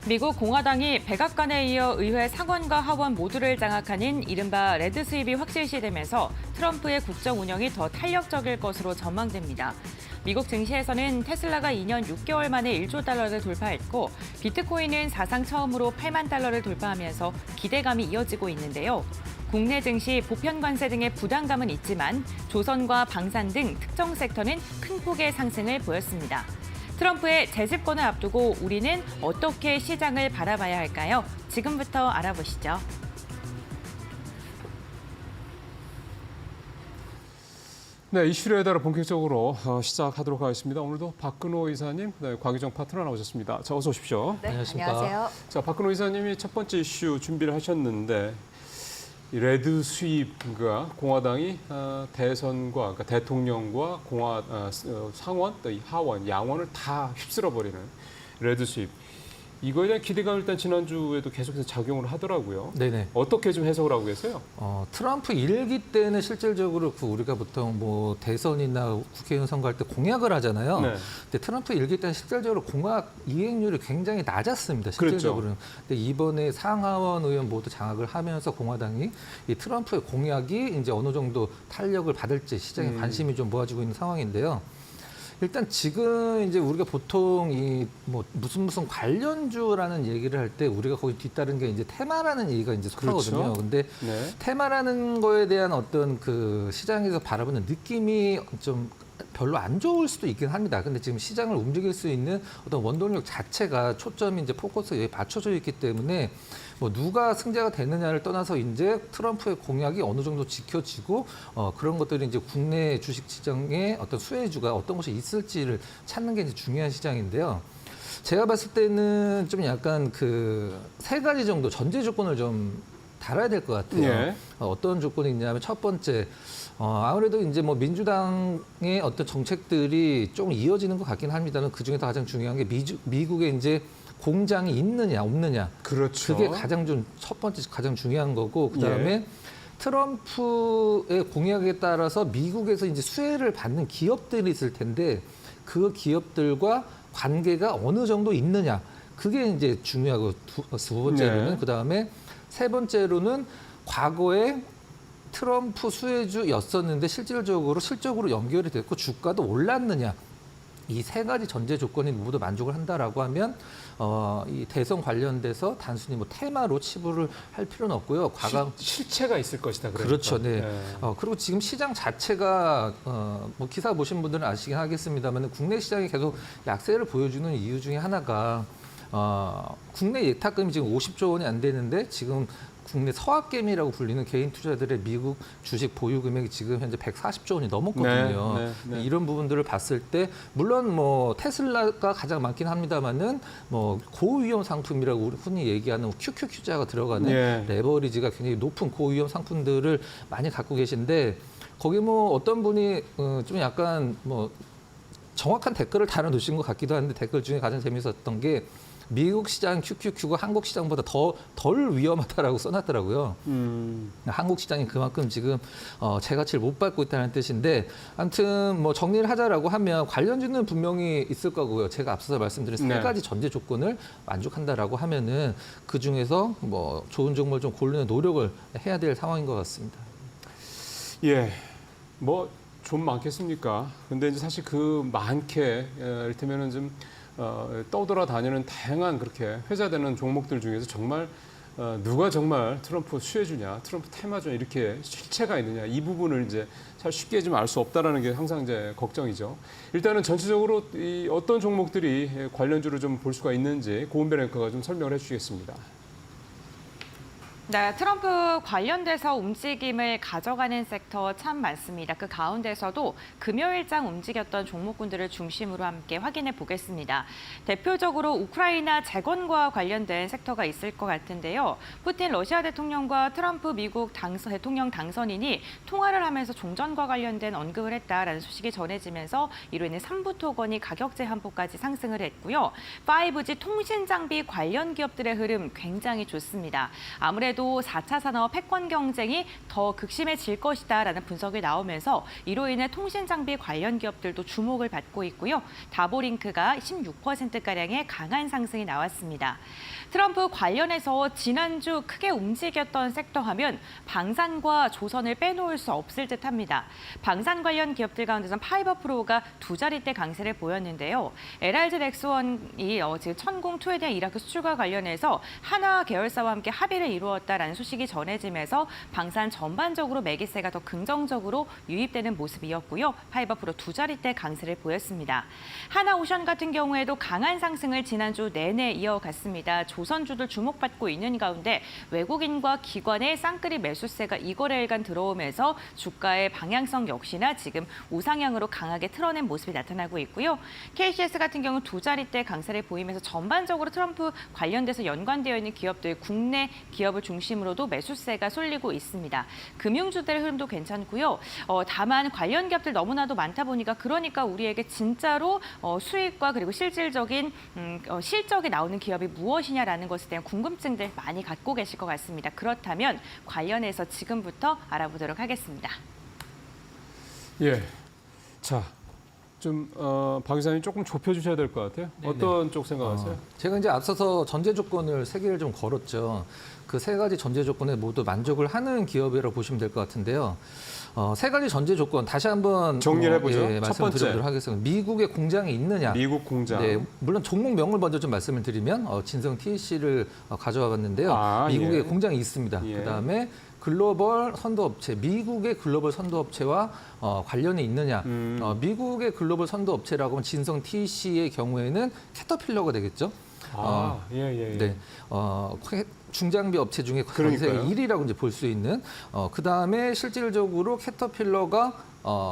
미국 공화당이 백악관에 이어 의회 상원과 하원 모두를 장악하는 이른바 레드 수입이 확실시되면서 트럼프의 국정 운영이 더 탄력적일 것으로 전망됩니다. 미국 증시에서는 테슬라가 2년 6개월 만에 1조 달러를 돌파했고 비트코인은 사상 처음으로 8만 달러를 돌파하면서 기대감이 이어지고 있는데요. 국내 증시 보편 관세 등의 부담감은 있지만 조선과 방산 등 특정 섹터는 큰 폭의 상승을 보였습니다. 트럼프의 재집권을 앞두고 우리는 어떻게 시장을 바라봐야 할까요? 지금부터 알아보시죠. 네, 이슈에 따라 본격적으로 시작하도록 하겠습니다. 오늘도 박근호 이사님, 곽유정 파트너 나오셨습니다. 자, 어서 오십시오. 네, 안녕하십니까. 안녕하세요. 자, 박근호 이사님이 첫 번째 이슈 준비를 하셨는데 이 레드 수입과 공화당이 대선과 그러니까 대통령과 상원, 또 이 하원, 양원을 다 휩쓸어 버리는 레드 수입. 이거에 대한 기대감 일단 지난주에도 계속해서 작용을 하더라고요. 네네. 어떻게 좀 해석을 하고 계세요? 트럼프 일기 때는 실질적으로 우리가 보통 뭐 대선이나 국회의원 선거할 때 공약을 하잖아요. 네. 근데 트럼프 일기 때는 실질적으로 공약 이행률이 굉장히 낮았습니다. 실질적으로는. 그렇죠. 근데 이번에 상하원 의원 모두 장악을 하면서 공화당이 이 트럼프의 공약이 이제 어느 정도 탄력을 받을지 시장에 관심이 좀 모아지고 있는 상황인데요. 일단 지금 이제 우리가 보통 이 뭐 무슨 관련주라는 얘기를 할 때 우리가 거기 뒤따른 게 이제 테마라는 얘기가 이제 속하거든요. 그렇죠. 근데 네. 테마라는 거에 대한 어떤 그 시장에서 바라보는 느낌이 좀 별로 안 좋을 수도 있긴 합니다. 근데 지금 시장을 움직일 수 있는 어떤 원동력 자체가 초점이 이제 포커스에 맞춰져 있기 때문에 뭐 누가 승자가 되느냐를 떠나서 이제 트럼프의 공약이 어느 정도 지켜지고 그런 것들이 이제 국내 주식 시장의 어떤 수혜주가 어떤 것이 있을지를 찾는 게 이제 중요한 시장인데요. 제가 봤을 때는 좀 약간 그 세 가지 정도 전제 조건을 좀 달아야 될 것 같아요. 예. 어떤 조건이 있냐면 첫 번째, 아무래도 이제 뭐 민주당의 어떤 정책들이 좀 이어지는 것 같긴 합니다만 그 중에서 가장 중요한 게 미국에 이제 공장이 있느냐 없느냐. 그렇죠. 그게 첫 번째 가장 중요한 거고 그다음에 트럼프의 공약에 따라서 미국에서 이제 수혜를 받는 기업들이 있을 텐데 그 기업들과 관계가 어느 정도 있느냐. 그게 이제 중요하고 두 번째로는 그다음에 세 번째로는 과거에 트럼프 수혜주였었는데 실질적으로 연결이 됐고 주가도 올랐느냐. 이 세 가지 전제 조건이 모두 만족을 한다라고 하면 이 대선 관련돼서 단순히 뭐 테마로 치부를 할 필요는 없고요. 실체가 있을 것이다. 그러니까. 그렇죠. 네. 네. 그리고 지금 시장 자체가 뭐 기사 보신 분들은 아시긴 하겠습니다만 국내 시장이 계속 약세를 보여주는 이유 중에 하나가 국내 예탁금이 지금 50조 원이 안 되는데 지금 국내 서학개미라고 불리는 개인 투자들의 미국 주식 보유 금액이 지금 현재 140조 원이 넘었거든요. 네. 이런 부분들을 봤을 때 물론 뭐 테슬라가 가장 많긴 합니다만은 뭐 고위험 상품이라고 우리 흔히 얘기하는 QQQ자가 들어가는 레버리지가 굉장히 높은 고위험 상품들을 많이 갖고 계신데 거기 뭐 어떤 분이 좀 약간 뭐 정확한 댓글을 달아놓으신 것 같기도 한데 댓글 중에 가장 재밌었던 게 미국 시장 QQQ가 한국 시장보다 덜 위험하다라고 써놨더라고요. 한국 시장이 그만큼 지금 재가치를 못 받고 있다는 뜻인데, 아무튼 뭐 정리를 하자라고 하면 관련주는 분명히 있을 거고요. 제가 앞서서 말씀드린 세 가지 전제 조건을 만족한다라고 하면은 그 중에서 뭐 좋은 종목을 좀 고르는 노력을 해야 될 상황인 것 같습니다. 예, 뭐 좀 많겠습니까? 근데 이제 사실 그 많게 이를테면은 좀 떠돌아다니는 다양한 그렇게 회자되는 종목들 중에서 정말 누가 정말 트럼프 수혜주냐, 트럼프 테마주냐 이렇게 실체가 있느냐 이 부분을 이제 잘 쉽게 좀 알 수 없다라는 게 항상 이제 걱정이죠. 일단은 전체적으로 이 어떤 종목들이 관련주로 좀 볼 수가 있는지 고은별 앵커가 좀 설명을 해주시겠습니다. 네, 트럼프 관련돼서 움직임을 가져가는 섹터 참 많습니다. 그 가운데서도 금요일장 움직였던 종목군들을 중심으로 함께 확인해 보겠습니다. 대표적으로 우크라이나 재건과 관련된 섹터가 있을 것 같은데요. 푸틴 러시아 대통령과 트럼프 미국 대통령 당선인이 통화를 하면서 종전과 관련된 언급을 했다라는 소식이 전해지면서 이로 인해 삼부토건이 가격제 한포까지 상승을 했고요. 5G 통신 장비 관련 기업들의 흐름 굉장히 좋습니다. 아무래도 이번에도 4차 산업 패권 경쟁이 더 극심해질 것이다라는 분석이 나오면서 이로 인해 통신 장비 관련 기업들도 주목을 받고 있고요. 다보링크가 16%가량의 강한 상승이 나왔습니다. 트럼프 관련해서 지난주 크게 움직였던 섹터 하면 방산과 조선을 빼놓을 수 없을 듯합니다. 방산 관련 기업들 가운데서는 파이버프로가 두 자릿대 강세를 보였는데요. LRG 넥스원이 지금 천공2에 대한 이라크 수출과 관련해서 하나 계열사와 함께 합의를 이루었다라는 소식이 전해지면서 방산 전반적으로 매기세가 더 긍정적으로 유입되는 모습이었고요. 파이버프로 두 자릿대 강세를 보였습니다. 하나오션 같은 경우에도 강한 상승을 지난주 내내 이어갔습니다. 조선주들 주목받고 있는 가운데 외국인과 기관의 쌍끌이 매수세가 이 거래일간 들어오면서 주가의 방향성 역시나 지금 우상향으로 강하게 틀어낸 모습이 나타나고 있고요. KCS 같은 경우 두 자릿대 강세를 보이면서 전반적으로 트럼프 관련돼서 연관되어 있는 기업들, 국내 기업을 중심으로도 매수세가 쏠리고 있습니다. 금융주들의 흐름도 괜찮고요. 다만 관련 기업들 너무나도 많다 보니까 그러니까 우리에게 진짜로 수익과 그리고 실질적인 실적이 나오는 기업이 무엇이냐라는 것에 대한 궁금증들 많이 갖고 계실 것 같습니다. 그렇다면 관련해서 지금부터 알아보도록 하겠습니다. 예. 자, 좀 박 기자님 조금 좁혀주셔야 될 것 같아요. 네네. 어떤 쪽 생각하세요? 제가 이제 앞서서 전제 조건을 세 개를 좀 걸었죠. 그 세 가지 전제 조건에 모두 만족을 하는 기업이라고 보시면 될 것 같은데요. 세 가지 전제 조건 다시 한번 정리를 해보죠. 첫 말씀드리도록 번째. 하겠습니다. 미국에 공장이 있느냐. 미국 공장. 네, 물론 종목명을 먼저 좀 말씀을 드리면 진성 TEC를 가져와 봤는데요. 미국에 예. 공장이 있습니다. 예. 그다음에 글로벌 선도업체, 미국의 글로벌 선도업체와 관련이 있느냐. 미국의 글로벌 선도업체라고 하면 진성 TEC의 경우에는 캐터필러가 되겠죠. 예. 네, 중장비 업체 중에 전 세계 그러니까요. 1위라고 이제 볼 수 있는. 그 다음에 실질적으로 캐터필러가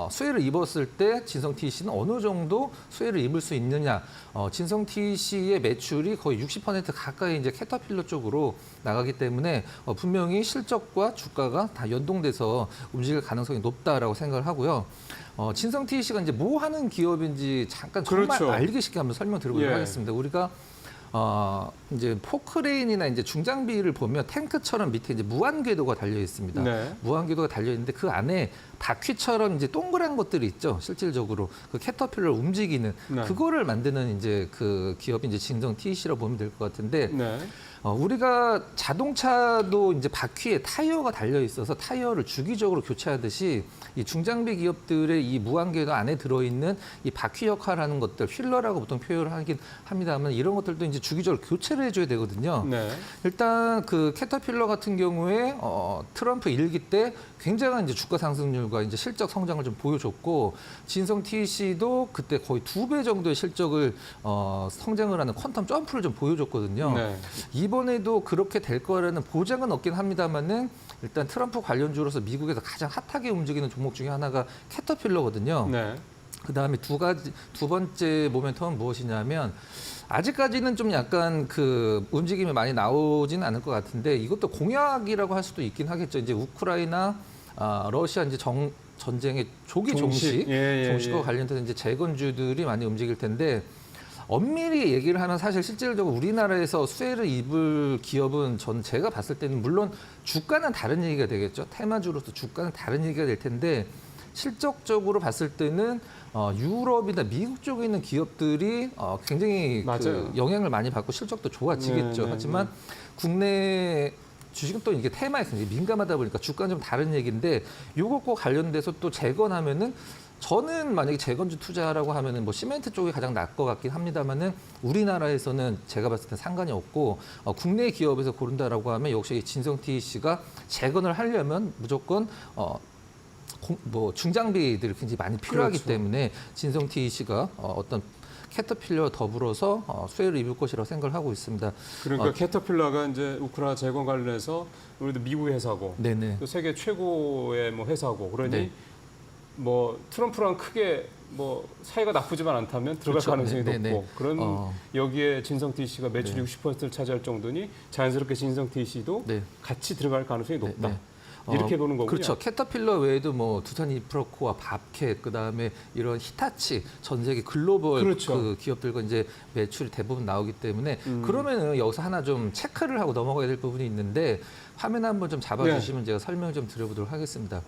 수혜를 입었을 때 진성 TEC는 어느 정도 수혜를 입을 수 있느냐. 진성 TEC의 매출이 거의 60% 가까이 이제 캐터필러 쪽으로 나가기 때문에 분명히 실적과 주가가 다 연동돼서 움직일 가능성이 높다라고 생각을 하고요. 진성 TEC가 이제 뭐 하는 기업인지 잠깐 정말 그렇죠. 알기 쉽게 한번 설명드리도록 예. 하겠습니다. 우리가 이제 포크레인이나 이제 중장비를 보면 탱크처럼 밑에 이제 무한궤도가 달려 있습니다. 네. 무한궤도가 달려 있는데 그 안에 바퀴처럼 이제 동그란 것들이 있죠. 실질적으로 그 캐터필러를 움직이는 네. 그거를 만드는 이제 그 기업이 이제 진성 TEC라고 보면 될 것 같은데 네. 우리가 자동차도 이제 바퀴에 타이어가 달려 있어서 타이어를 주기적으로 교체하듯이 이 중장비 기업들의 이 무한궤도 안에 들어있는 이 바퀴 역할하는 것들, 휠러라고 보통 표현을 하긴 합니다만 이런 것들도 이제 주기적으로 교체를 해줘야 되거든요. 네. 일단 그 캐터필러 같은 경우에 트럼프 일기 때 굉장한 이제 주가 상승률과 이제 실적 성장을 좀 보여줬고 진성 TEC도 그때 거의 2배 정도의 실적을 성장을 하는 퀀텀 점프를 좀 보여줬거든요. 네. 이번에도 그렇게 될 거라는 보장은 없긴 합니다만은 일단 트럼프 관련주로서 미국에서 가장 핫하게 움직이는 종목 중에 하나가 캐터필러거든요. 네. 그다음에 두 번째 모멘텀은 무엇이냐면 아직까지는 좀 약간 그 움직임이 많이 나오지는 않을 것 같은데 이것도 공약이라고 할 수도 있긴 하겠죠. 이제 우크라이나, 러시아 이제 전쟁의 조기 종식, 종식과 관련돼서 이제 재건주들이 많이 움직일 텐데 엄밀히 얘기를 하면 사실 실질적으로 우리나라에서 수혜를 입을 기업은 제가 봤을 때는 물론 주가는 다른 얘기가 되겠죠. 테마주로서 주가는 다른 얘기가 될 텐데 실적적으로 봤을 때는 유럽이나 미국 쪽에 있는 기업들이 굉장히 그 영향을 많이 받고 실적도 좋아지겠죠. 하지만 국내 주식은 또 이게 테마에 민감하다 보니까 주가는 좀 다른 얘기인데 이것과 관련돼서 또 재건하면은 저는 만약에 재건주 투자라고 하면은 뭐 시멘트 쪽이 가장 나을 것 같긴 합니다만은 우리나라에서는 제가 봤을 때 상관이 없고 국내 기업에서 고른다라고 하면 역시 진성 TEC가 재건을 하려면 무조건 뭐 중장비들이 굉장히 많이 필요하기 그렇죠. 때문에 진성 TEC가 어떤 캐터필러와 더불어서 수혜를 입을 것이라고 생각을 하고 있습니다. 그러니까 캐터필러가 이제 우크라이나 재건 관련해서 우리도 미국 회사고 네네. 또 세계 최고의 뭐 회사고 그러니 네. 뭐 트럼프랑 크게 뭐 사이가 나쁘지만 않다면 들어갈 그렇죠. 가능성이 네네. 높고 그런 여기에 진성 TEC가 매출 네. 60%를 차지할 정도니 자연스럽게 진성 TEC도 네. 같이 들어갈 가능성이 높다. 네. 이렇게 보는 거군요. 그렇죠. 캐터필러 외에도 뭐 두산 인프라코아, 밥캣, 그다음에 이런 히타치, 전 세계 글로벌 그렇죠. 그 기업들과 이제 매출이 대부분 나오기 때문에 그러면은 여기서 하나 좀 체크를 하고 넘어가야 될 부분이 있는데 화면 한번 좀 잡아주시면 제가 설명 좀 드려보도록 하겠습니다.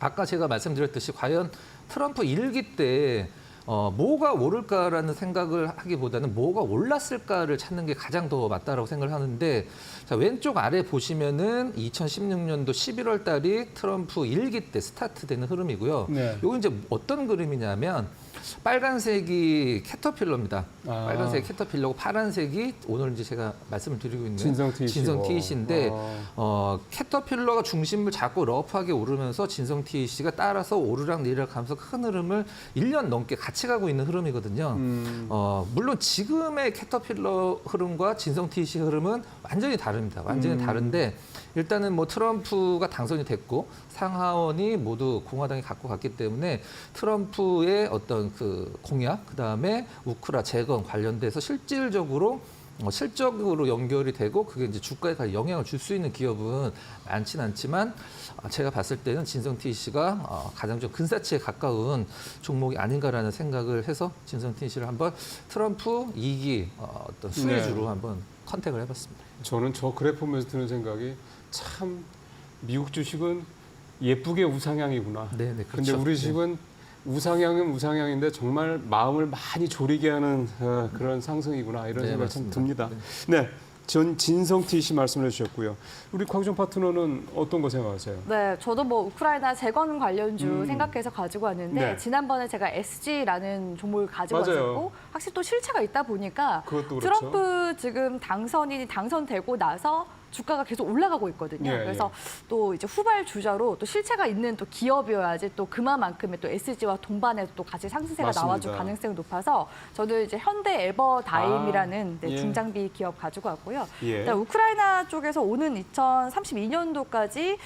아까 제가 말씀드렸듯이 과연 트럼프 1기 때 뭐가 오를까라는 생각을 하기보다는 뭐가 올랐을까를 찾는 게 가장 더 맞다라고 생각을 하는데 자, 왼쪽 아래 보시면은 2016년도 11월 달이 트럼프 1기 때 스타트되는 흐름이고요. 네. 이건 이제 어떤 그림이냐면 빨간색이 캐터필러입니다. 아. 빨간색이 캐터필러고 파란색이 오늘 이제 제가 말씀을 드리고 있는 진성 TEC인데 캐터필러가 중심을 잡고 러프하게 오르면서 진성 TEC가 따라서 오르락 내리락 하면서 큰 흐름을 1년 넘게 같이 가고 있는 흐름이거든요. 물론 지금의 캐터필러 흐름과 진성 TEC 흐름은 완전히 다릅니다. 완전히 다른데 일단은 뭐 트럼프가 당선이 됐고 상하원이 모두 공화당이 갖고 갔기 때문에 트럼프의 어떤 그 공약, 그다음에 우크라 재건 관련돼서 실질적으로 실적으로 연결이 되고 그게 이제 주가에 다 영향을 줄 수 있는 기업은 많지는 않지만 제가 봤을 때는 진성 TEC가 가장 좀 근사치에 가까운 종목이 아닌가라는 생각을 해서 진성 TEC를 한번 트럼프 2기 어떤 수혜주로 한번 컨택을 해봤습니다. 저는 저 그래프 보면서 드는 생각이 참 미국 주식은 예쁘게 우상향이구나. 네네, 그렇죠. 근데 우리 주식은 우상향은 우상향인데 정말 마음을 많이 졸이게 하는 그런 상승이구나 이런 네, 생각이 참 맞습니다. 듭니다. 네, 전 진성 TEC 말씀해 주셨고요. 우리 곽유정 파트너는 어떤 거 생각하세요? 네, 저도 뭐 우크라이나 재건 관련주 생각해서 가지고 왔는데 네. 지난번에 제가 SG라는 종목을 가지고 맞아요. 왔었고 확실히 또 실체가 있다 보니까 그것도 그렇죠. 트럼프 지금 당선되고 나서 주가가 계속 올라가고 있거든요. 예, 그래서 또 이제 후발 주자로 또 실체가 있는 또 기업이어야지 또 그만큼의 또 SG와 동반해서 또 같이 상승세가 맞습니다. 나와줄 가능성이 높아서 저도 이제 현대 에버다임이라는 예. 중장비 기업 가지고 왔고요. 예. 일단 우크라이나 쪽에서 오는 2032년도까지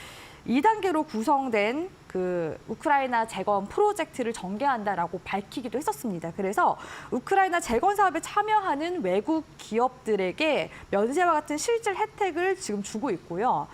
2단계로 구성된 그 우크라이나 재건 프로젝트를 전개한다라고 밝히기도 했었습니다. 그래서 우크라이나 재건 사업에 참여하는 외국 기업들에게 면세와 같은 실질 혜택을 지금 주고 있고요.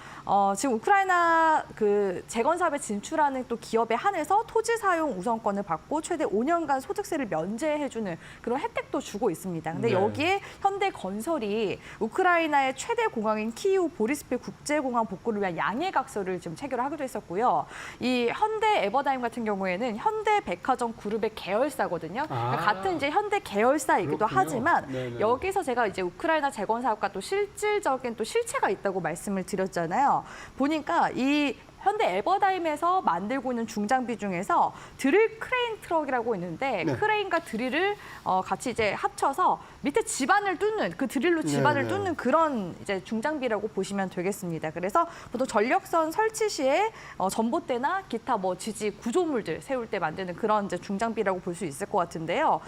지금 우크라이나 그 재건 사업에 진출하는 또 기업에 한해서 토지 사용 우선권을 받고 최대 5년간 소득세를 면제해주는 그런 혜택도 주고 있습니다. 근데 네. 여기에 현대건설이 우크라이나의 최대 공항인 키이우 보리스필 국제공항 복구를 위한 양해각서를 지금 체결을 하기도 했었고요. 이 현대 에버다임 같은 경우에는 현대백화점 그룹의 계열사거든요. 그러니까 같은 이제 현대 계열사이기도 그렇군요. 하지만 네네. 여기서 제가 이제 우크라이나 재건 사업과 또 실질적인 또 실체가 있다고 말씀을 드렸잖아요. 보니까 이 현대 에버다임에서 만들고 있는 중장비 중에서 드릴 크레인 트럭이라고 있는데 네. 크레인과 드릴을 같이 이제 합쳐서 밑에 지반을 뚫는 그 드릴로 지반을 네. 뚫는 그런 이제 중장비라고 보시면 되겠습니다. 그래서 보통 전력선 설치 시에 전봇대나 기타 뭐 지지 구조물들 세울 때 만드는 그런 이제 중장비라고 볼 수 있을 것 같은데요.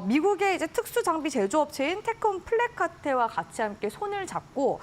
미국의 이제 특수 장비 제조업체인 테크온 플래카테와 같이 함께 손을 잡고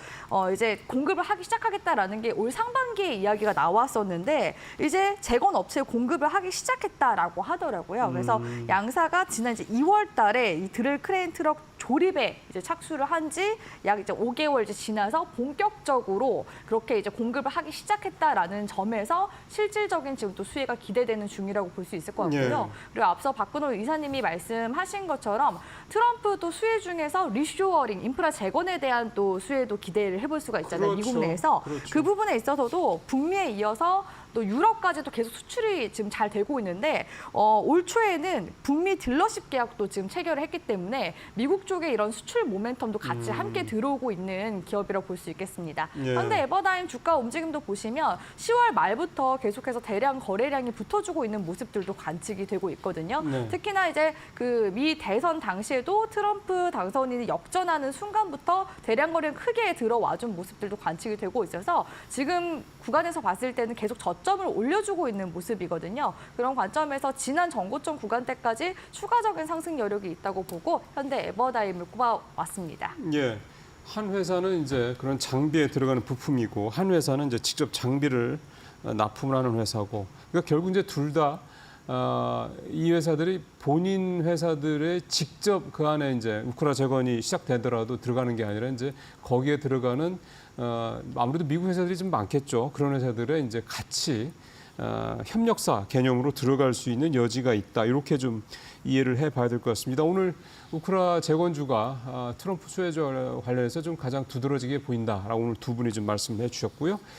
이제 공급을 하기 시작하겠다라는 게 올 상반기에 이야기가 나왔었는데 이제 재건 업체에 공급을 하기 시작했다라고 하더라고요. 그래서 양사가 지난 이제 2월달에 이 드릴 크레인 트럭 조립에 이제 착수를 한 지 약 이제 5개월 이제 지나서 본격적으로 그렇게 이제 공급을 하기 시작했다라는 점에서 실질적인 지금 또 수혜가 기대되는 중이라고 볼 수 있을 것 같고요. 예. 그리고 앞서 박근호 이사님이 말씀하신 것처럼 트럼프도 수혜 중에서 리쇼어링, 인프라 재건에 대한 또 수혜도 기대를 해볼 수가 있잖아요. 그렇죠. 미국 내에서. 그렇죠. 그 부분에 있어서도 북미에 이어서 또 유럽까지도 계속 수출이 지금 잘 되고 있는데 올 초에는 북미 딜러십 계약도 지금 체결을 했기 때문에 미국 쪽에 이런 수출 모멘텀도 같이 함께 들어오고 있는 기업이라고 볼 수 있겠습니다. 예. 현대 에버다임 주가 움직임도 보시면 10월 말부터 계속해서 대량 거래량이 붙어주고 있는 모습들도 관측이 되고 있거든요. 네. 특히나 이제 그 미 대선 당시에도 트럼프 당선인이 역전하는 순간부터 대량 거래량 크게 들어와준 모습들도 관측이 되고 있어서 지금 구간에서 봤을 때는 계속 저점을 올려주고 있는 모습이거든요. 그런 관점에서 지난 전고점 구간대까지 추가적인 상승 여력이 있다고 보고 현대 에버다임을 꼽아왔습니다. 예. 한 회사는 이제 그런 장비에 들어가는 부품이고 한 회사는 이제 직접 장비를 납품을 하는 회사고 그러니까 결국 이제 둘 다 이 회사들이 본인 회사들의 직접 그 안에 이제 우크라 재건이 시작되더라도 들어가는 게 아니라 이제 거기에 들어가는 아무래도 미국 회사들이 좀 많겠죠. 그런 회사들의 이제 같이 협력사 개념으로 들어갈 수 있는 여지가 있다. 이렇게 좀 이해를 해봐야 될 것 같습니다. 오늘 우크라 재건주가 트럼프 수혜자 관련해서 좀 가장 두드러지게 보인다라고 오늘 두 분이 좀 말씀해 주셨고요.